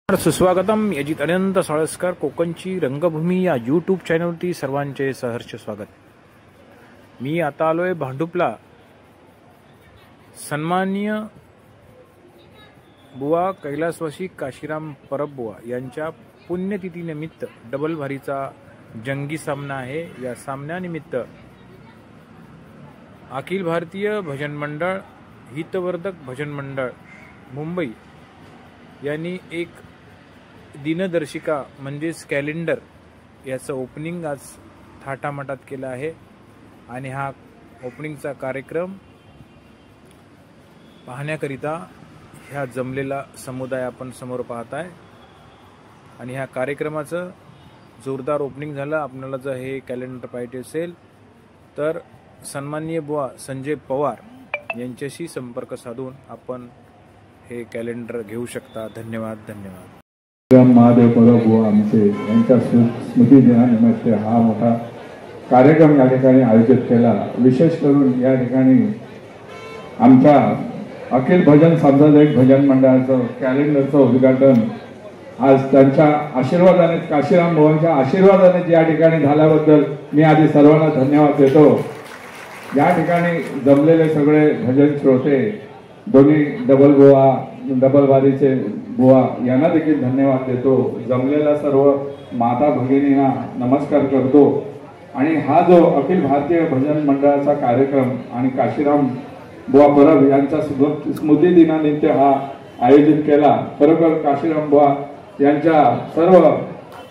सुस्वागतम. यजित अनंत साळस्कर कोकणची रंगभूमी या यूट्यूब चॅनलवरती सर्वांचे सहर्ष स्वागत. मी आता आलोय भांडुपला. सन्माननीय बुवा कैलासवासी काशीराम परब बुवा यांच्या पुण्यतिथीनिमित्त डबल भारीचा जंगी सामना आहे. या सामन्यानिमित्त अखिल भारतीय भजन मंडळ हितवर्धक भजन मंडळ मुंबई यांनी एक दिनदर्शिका म्हणजेच कॅलेंडर याचं ओपनिंग आज थाटामाटात केलं आहे. आणि हा ओपनिंगचा कार्यक्रम पाहण्याकरिता ह्या जमलेला समुदाय आपण समोर पाहत आहे. आणि ह्या कार्यक्रमाचं जोरदार ओपनिंग झालं. आपल्याला जर हे कॅलेंडर पाहिजे असेल तर सन्माननीय बुवा संजय पवार यांच्याशी संपर्क साधून आपण हे कॅलेंडर घेऊ शकता. धन्यवाद. धन्यवाद. महादेव परब बुवा आमचे यांच्या स्मृती दिनानिमित्त हा मोठा कार्यक्रम या ठिकाणी आयोजित केला. विशेष करून या ठिकाणी आमच्या अखिल भजन सांप्रदायिक भजन मंडळाचं कॅलेंडरचं उद्घाटन आज त्यांच्या आशीर्वादाने काशीराम बुवांच्या आशीर्वादाने या ठिकाणी झाल्याबद्दल मी आधी सर्वांना धन्यवाद देतो. या ठिकाणी जमलेले सगळे भजन श्रोते, दोन्ही डबल वारीचे बुवा यांना देखील धन्यवाद देतो. जमलेल्या सर्व माता भगिनींना नमस्कार करतो. आणि हा जो अखिल भारतीय भजन मंडळाचा कार्यक्रम आणि काशीराम बुवा परब यांच्या स्मृती दिनानिमित्त हा आयोजित केला. खरोखर काशीराम बुवा यांच्या सर्व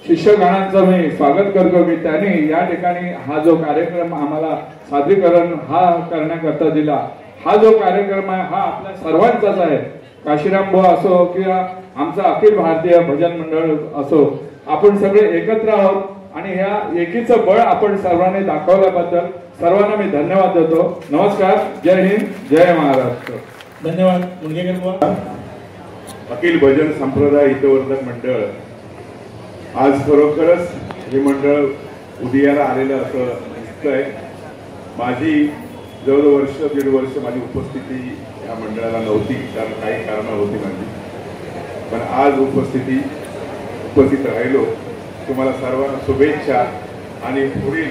शिष्यगणांचं मी स्वागत करतो की त्यांनी या ठिकाणी हा जो कार्यक्रम आम्हाला सादरीकरण हा करण्याकरता दिला. हा जो कार्यक्रम आहे हा आपल्या सर्वांचाच आहे. काशीराम बुवा असो किंवा आमचा अखिल भारतीय भजन मंडळ असो, आपण सगळे एकत्र आहोत. आणि ह्या एकीचं बळ आपण सर्वांनी दाखवल्याबद्दल सर्वांना मी धन्यवाद देतो. नमस्कार. जय हिंद. जय महाराष्ट्र. धन्यवाद. मुंडगेकर बुवा. अखिल भजन संप्रदाय हितवर्धक मंडळ आज खरोखरच हे मंडळ उदयाला आलेलं असं दिसतंय. माझी जवळजवळ दीड वर्ष माझी उपस्थिती या मंडळाला नव्हती, कारण काही कारणं होती माझी. पण आज उपस्थित राहिलो. तुम्हाला सर्वांना शुभेच्छा. आणि पुढील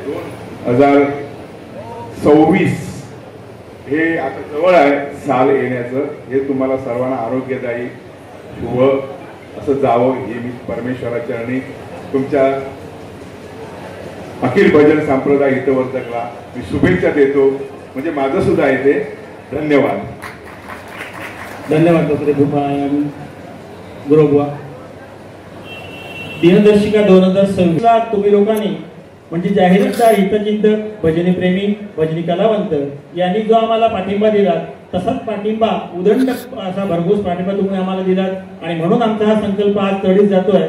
2026 हे आता जवळ आहे साल येण्याचं. हे तुम्हाला सर्वांना आरोग्यदायी शुभ असं जावं हे मी परमेश्वराच्या आणि तुमच्या अखिल भजन संप्रदाय हितवर्धकला मी शुभेच्छा देतो. म्हणजे माझं सुद्धा आहे ते. धन्यवाद. धन्यवाद गुरुबुवा. दिनदर्शिका 2026 तुम्ही लोकांनी म्हणजे जाहीरदार, हितचिंतक, भजनी प्रेमी, भजनी कलावंत यांनी जो आम्हाला पाठिंबा दिला तसाच पाठिंबा उदंड असा भरघोस पाठिंबा तुम्ही आम्हाला दिलात. आणि म्हणून आमचा हा संकल्प आज तडीस जातोय.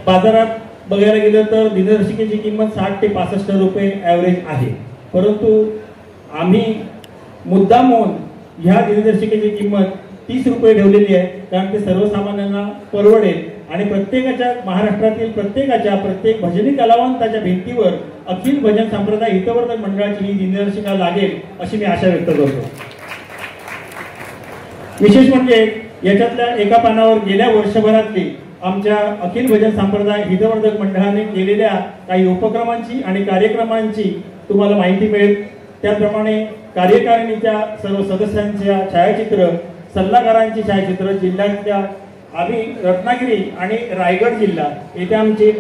बाजारात बघायला गेलं तर दिनदर्शिकेची किंमत 60 ते 65 रुपये ॲव्हरेज आहे. परंतु आम्ही मुद्दाम म्हणून ह्या दिनदर्शिकेची किंमत 30 रुपये ठेवलेली आहे. कारण ते सर्वसामान्यांना परवडेल. आणि महाराष्ट्रातील प्रत्येक भजनी कलावंताच्या भिंतीवर अखिल भजन संप्रदाय हितवर्धक मंडळाची ही दिनदर्शिका लागेल अशी मी आशा व्यक्त करतो. विशेष म्हणजे याच्यातल्या एका पानावर गेल्या वर्षभरातली आमच्या अखिल भजन संप्रदाय हितवर्धक मंडळाने केलेल्या काही उपक्रमांची आणि कार्यक्रमांची तुम्हाला माहिती मिळेल. त्याप्रमाणे कार्यकारिणीच्या सर्व सदस्यांच्या छायाचित्र, सल्लागारांची छायाचित्र, जिल्ह्यातल्या आम्ही रत्नागिरी आणि रायगड जिल्हा येथे आमचे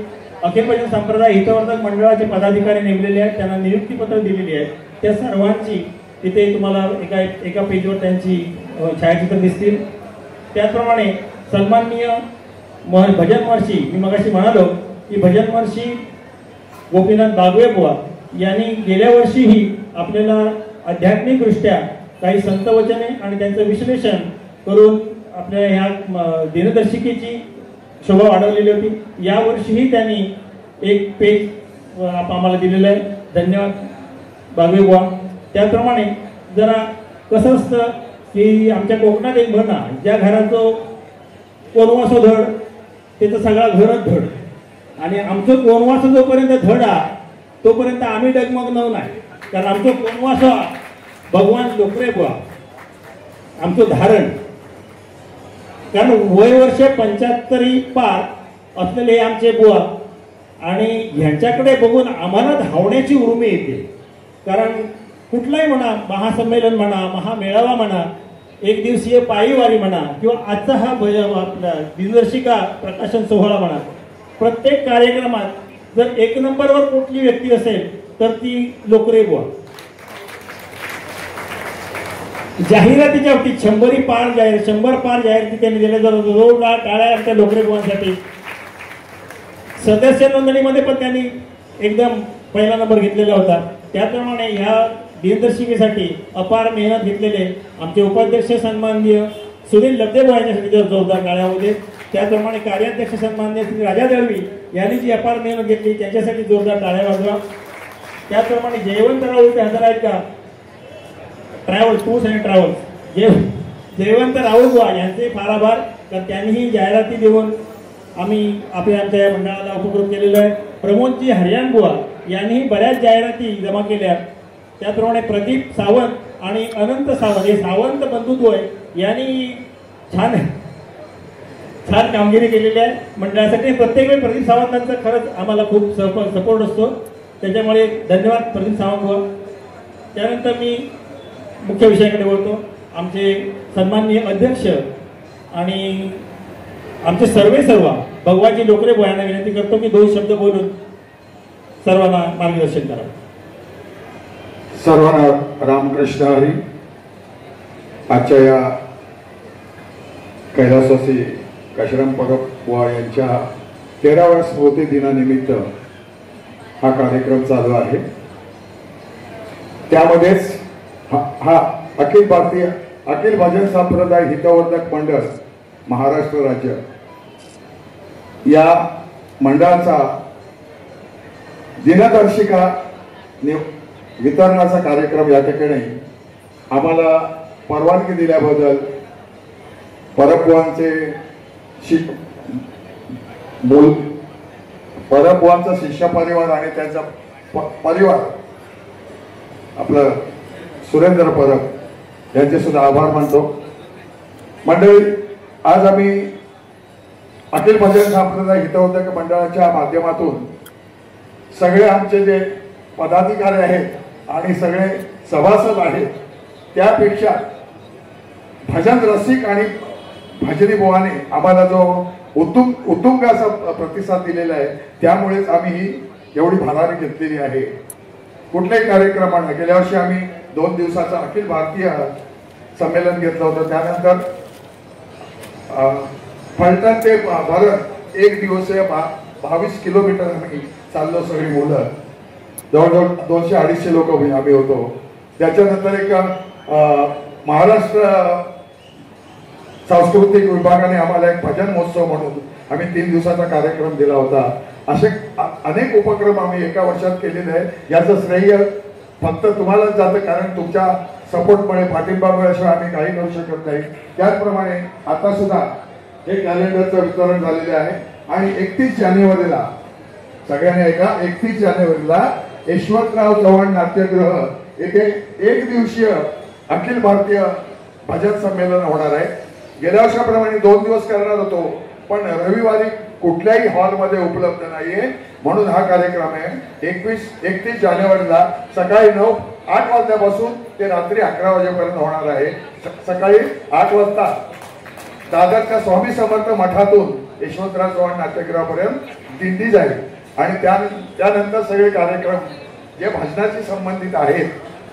अखिल भजन संप्रदाय हितवर्धक मंडळाचे पदाधिकारी नेमलेले आहेत. त्यांना नियुक्तीपत्र दिलेली आहेत. त्या सर्वांची तिथे तुम्हाला एका पेजवर त्यांची छायाचित्र दिसतील. त्याचप्रमाणे सन्माननीय भजन महर्षी, मी मगाशी म्हणालो की भजन महर्षी गोपीनाथ बागवे बुवा यांनी गेल्या वर्षीही आपल्याला आध्यात्मिकदृष्ट्या काही संतवचने आणि त्यांचं विश्लेषण करून आपल्या ह्या दिनदर्शिकेची शोभा वाढवलेली होती. यावर्षीही त्यांनी एक पेज आम्हाला दिलेलं आहे. धन्यवाद बागवे बुवा. त्याप्रमाणे जरा कसं असतं की आमच्या कोकणात एक म्हण आहे, ज्या घराचं कोणवासो धड त्याचं सगळा घरच धड. आणि आमचं कोणवासो जोपर्यंत धड आहे तोपर्यंत आम्ही डगमगणार नाही. कारण आमचं कोणवासो भगवान लोकरे बुवा आमचं धारण कारण वय वर्ष 75 पार असलेले हे आमचे बुवा आणि ह्यांच्याकडे बघून आम्हाला धावण्याची उर्मी येते. कारण कुठलाही म्हणा, महासंमेलन म्हणा, महामेळावा म्हणा, एक दिवसीय पायीवारी म्हणा किंवा आजचा हा आपला दिनदर्शिका प्रकाशन सोहळा म्हणा, प्रत्येक कार्यक्रमात जर एक नंबरवर कुठली व्यक्ती असेल तर ती लोकरे बुवा. जाहिरातीच्या बाबतीत 100 पार जाहिराती त्यांनी दिल्या. जवळ टाळ्या त्या लोकरे बुवांसाठी. सदस्य नोंदणीमध्ये पण त्यांनी एकदम पहिला नंबर घेतलेला होता. त्याप्रमाणे ह्या दिनदर्शिकेसाठी अपार मेहनत घेतलेले आमचे उपाध्यक्ष सन्माननीय सुनील लब्धेबुवा यांच्यासाठी जोरदार टाळ्या होते. त्याप्रमाणे कार्याध्यक्ष सन्माननीय श्री राजा दळवी यांनी जी अपार मेहनत घेतली त्यांच्यासाठी जोरदार टाळ्या वाजवा. त्याप्रमाणे जयवंत राऊळ ते हजर आहेत का? Travels, tours and travels, Jaywant Raul बुवा यांचे फार आभार. तर त्यांनीही जाहिराती देऊन आमच्या या मंडळाला उपक्रम केलेला आहे. प्रमोदजी हरियाण बुवा यांनीही बऱ्याच जाहिराती जमा केल्या. त्याप्रमाणे प्रदीप सावंत आणि अनंत सावंत हे सावंत बंधुत्व आहे यांनी छान कामगिरी केलेली आहे मंडळासाठी. प्रत्येक वेळी प्रदीप सावंतांचा खरंच आम्हाला खूप सपोर्ट असतो. त्याच्यामुळे धन्यवाद प्रदीप सावंत बुवा. त्यानंतर मी मुख्य विषयाकडे बोलतो. आमचे सन्माननीय अध्यक्ष आणि आमचे सर्व भगवानजी लोकरे बुवा यांना विनंती करतो की 2 शब्द बोलून सर्वांना मार्गदर्शन करा. सर्वांना रामकृष्ण हरी. आजच्या या कैलासवासी काशीराम परब बुवा यांच्या 13व्या स्मृती दिनानिमित्त हा कार्यक्रम चालू आहे. त्यामध्येच हा अखिल भजन संप्रदाय हितवर्धक मंडळ महाराष्ट्र राज्य या मंडळाचा दिनदर्शिका वितरणाचा कार्यक्रम या ठिकाणी आम्हाला परवानगी दिल्याबद्दल परबुवांचा शिष्य परिवार आणि त्यांचा परिवार आपलं सुरेंद्र परब यांचे सुद्धा आभार मानतो. मंडळी, आज आम्ही अखिल भजन संप्रदाय हितवर्धक मंडळाच्या माध्यमातून सगळे आमचे जे पदाधिकारी आहेत आणि सगळे सभासद आहेत त्यापेक्षा भजन रसिक आणि भजनी बुवाने आम्हाला जो उत्तुंग असा प्रतिसाद दिलेला आहे त्यामुळेच आम्ही ही एवढी भरारी घेतलेली आहे. कुठल्याही कार्यक्रमांना गेल्या वर्षी आम्ही 2 दिवसाचं अखिल भारतीय संमेलन घेतलं होतं. त्यानंतर फलटण ते भरत 1 दिवसीय 22 किलोमीटर आम्ही चाललो. सगळी मुलं जवळजवळ 200-250 लोक आम्ही होतो. त्याच्यानंतर एक महाराष्ट्र सांस्कृतिक विभागाने आम्हाला एक भजन महोत्सव म्हणून आम्ही 3 दिवसाचा कार्यक्रम दिला होता. असे अनेक उपक्रम आम्ही एका वर्षात केलेले आहे. याचं श्रेय फक्त तुम्हालाच जातं, कारण तुमच्या सपोर्टमुळे, पाठिंबामुळे आम्ही काही करू शकत नाही. त्याचप्रमाणे आता सुद्धा हे कॅलेंडरचं वितरण झालेले आहे आणि 31 जानेवारीला सगळ्यांनी ऐका, 31 जानेवारीला यशवंतराव चव्हाण नाट्यगृह येथे 1 दिवसीय अखिल भारतीय भजन संमेलन होणार आहे. गेल्या वर्षाप्रमाणे 2 दिवस करणार होतो, पण रविवारी कुठल्याही हॉलमध्ये उपलब्ध नाहीये, म्हणून हा कार्यक्रम आहे. 31 जानेवारीला सकाळी 8 वाजल्यापासून ते रात्री 11 वाजेपर्यंत होणार आहे. सकाळी 8 वाजता दादरच्या स्वामी समर्थ मठातून यशवंतराव चव्हाण नाट्यगृहापर्यंत दिंडी जाईल आणि त्यानंतर सगळे कार्यक्रम जे भजनाशी संबंधित आहेत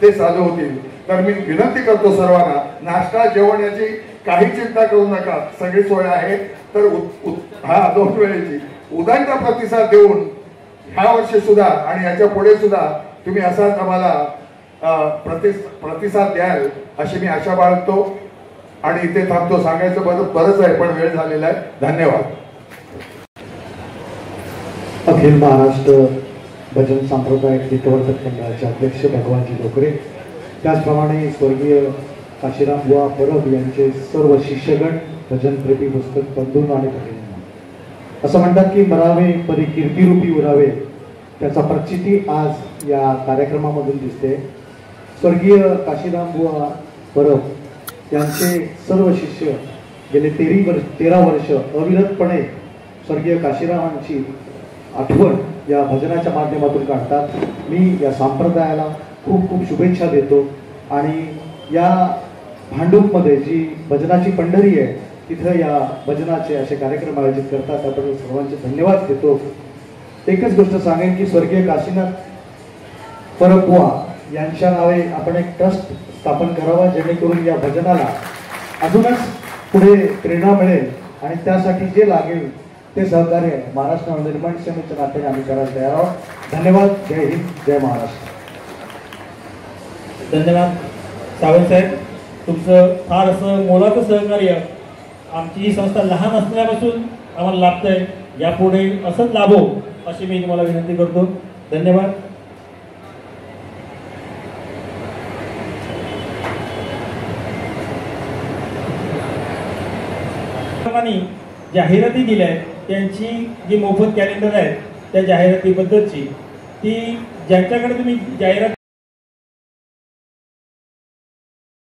ते चालू होतील. तर मी विनंती करतो सर्वांना, नाश्ता जेवण याची काही चिंता करू नका, सगळी सोय आहे. तर 2 वेळेची उदंड प्रतिसाद देऊन ह्या वर्षी सुद्धा आणि याच्या पुढे सुद्धा तुम्ही असाच आम्हाला प्रतिसाद द्याल अशी मी आशा बाळगतो आणि इथे थांबतो. सांगायचं बरंच आहे पण वेळ झालेला आहे. धन्यवाद. अखिल महाराष्ट्र भजन संप्रदाय हितवर्धक मंडळाचे अध्यक्ष भगवानजी लोकरे, त्याचप्रमाणे स्वर्गीय काशीराम बुवा परब यांचे सर्व शिष्यगण, भजनप्रेमी पुस्तक बंधू आणि भगिनींना, असं म्हणतात की मरावे परी कीर्तिरूपी उरावे, त्याचा प्रचिती आज या कार्यक्रमामधून दिसते. स्वर्गीय काशीराम बुवा परब यांचे सर्व शिष्य गेले 13 वर्ष अविरतपणे स्वर्गीय काशीरावांची आठवण या भजनाच्या माध्यमातून काढतात. मी या संप्रदायाला खूप खूप शुभेच्छा देतो आणि या भांडूपमध्ये जी भजनाची पंढरी आहे तिथं या भजनाचे असे कार्यक्रम आयोजित करतात. त्याबद्दल सर्वांचे धन्यवाद देतो. एकच गोष्ट सांगेन की स्वर्गीय काशीनाथ परबुवा यांच्या नावे आपण एक ट्रस्ट स्थापन करावा, जेणेकरून या भजनाला अजूनच पुढे प्रेरणा मिळेल आणि त्यासाठी जे लागेल ते सहकार्य महाराष्ट्र निर्माण सेनेच्या नात्याने आम्ही करायला तयार आहोत. धन्यवाद. जय हिंद, जय महाराष्ट्र. धन्यवाद सावंत साहेब, तुमचं फार असं मोलाचं सहकार्य आमची ही संस्था लहान असल्यापासून आम्हाला लाभतंय. यापुढे असंच लाभो अशी मी तुम्हाला विनंती करतो. धन्यवाद. जाहिराती दिल्या आहेत त्यांची जी मोफत कॅलेंडर आहे त्या जाहिरातीबद्दलची ती ज्यांच्याकडे तुम्ही जाहिरात